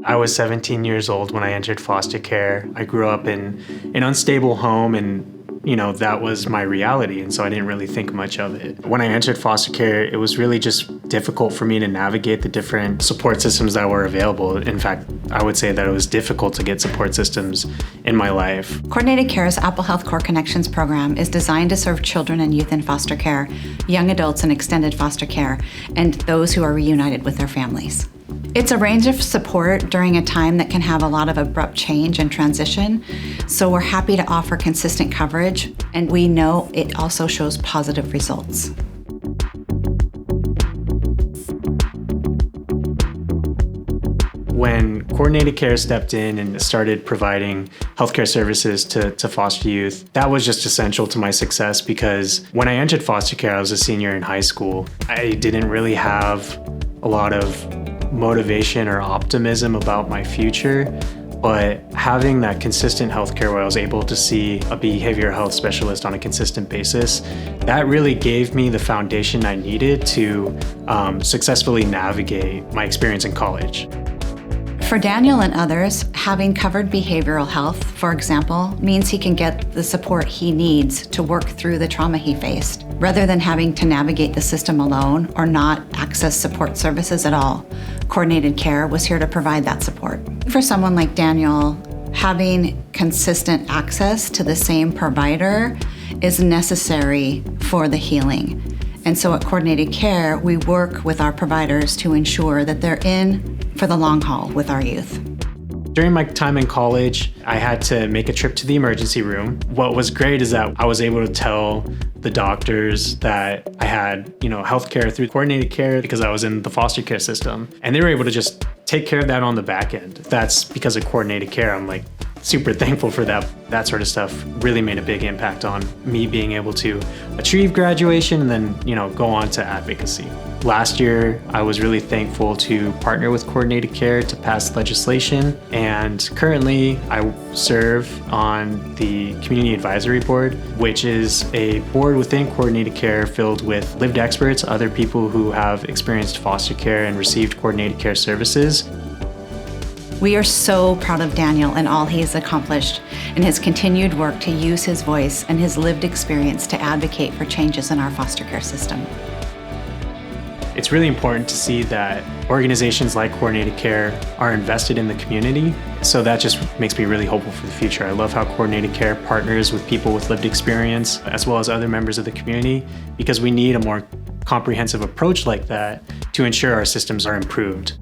I was 17 years old when I entered foster care. I grew up in an unstable home and that was my reality, and so I didn't really think much of it. When I entered foster care, it was really just difficult for me to navigate the different support systems that were available. In fact, I would say that it was difficult to get support systems in my life. Coordinated Care's Apple Health Core Connections program is designed to serve children and youth in foster care, young adults in extended foster care, and those who are reunited with their families. It's a range of support during a time that can have a lot of abrupt change and transition, so we're happy to offer consistent coverage, and we know it also shows positive results. When Coordinated Care stepped in and started providing healthcare services to foster youth, that was just essential to my success, because when I entered foster care, I was a senior in high school. I didn't really have a lot of motivation or optimism about my future, but having that consistent healthcare where I was able to see a behavioral health specialist on a consistent basis, that really gave me the foundation I needed to successfully navigate my experience in college. For Daniel and others, having covered behavioral health, for example, means he can get the support he needs to work through the trauma he faced, rather than having to navigate the system alone or not access support services at all. Coordinated Care was here to provide that support. For someone like Daniel, having consistent access to the same provider is necessary for the healing. And so at Coordinated Care, we work with our providers to ensure that they're in for the long haul with our youth. During my time in college, I had to make a trip to the emergency room. What was great is that I was able to tell the doctors that I had, healthcare through Coordinated Care because I was in the foster care system. And they were able to just take care of that on the back end. That's because of Coordinated Care. I'm super thankful for that. That sort of stuff really made a big impact on me being able to achieve graduation and then, go on to advocacy. Last year, I was really thankful to partner with Coordinated Care to pass legislation, and currently I serve on the Community Advisory Board, which is a board within Coordinated Care filled with lived experts, other people who have experienced foster care and received Coordinated Care services. We are so proud of Daniel and all he has accomplished and his continued work to use his voice and his lived experience to advocate for changes in our foster care system. It's really important to see that organizations like Coordinated Care are invested in the community, so that just makes me really hopeful for the future. I love how Coordinated Care partners with people with lived experience as well as other members of the community, because we need a more comprehensive approach like that to ensure our systems are improved.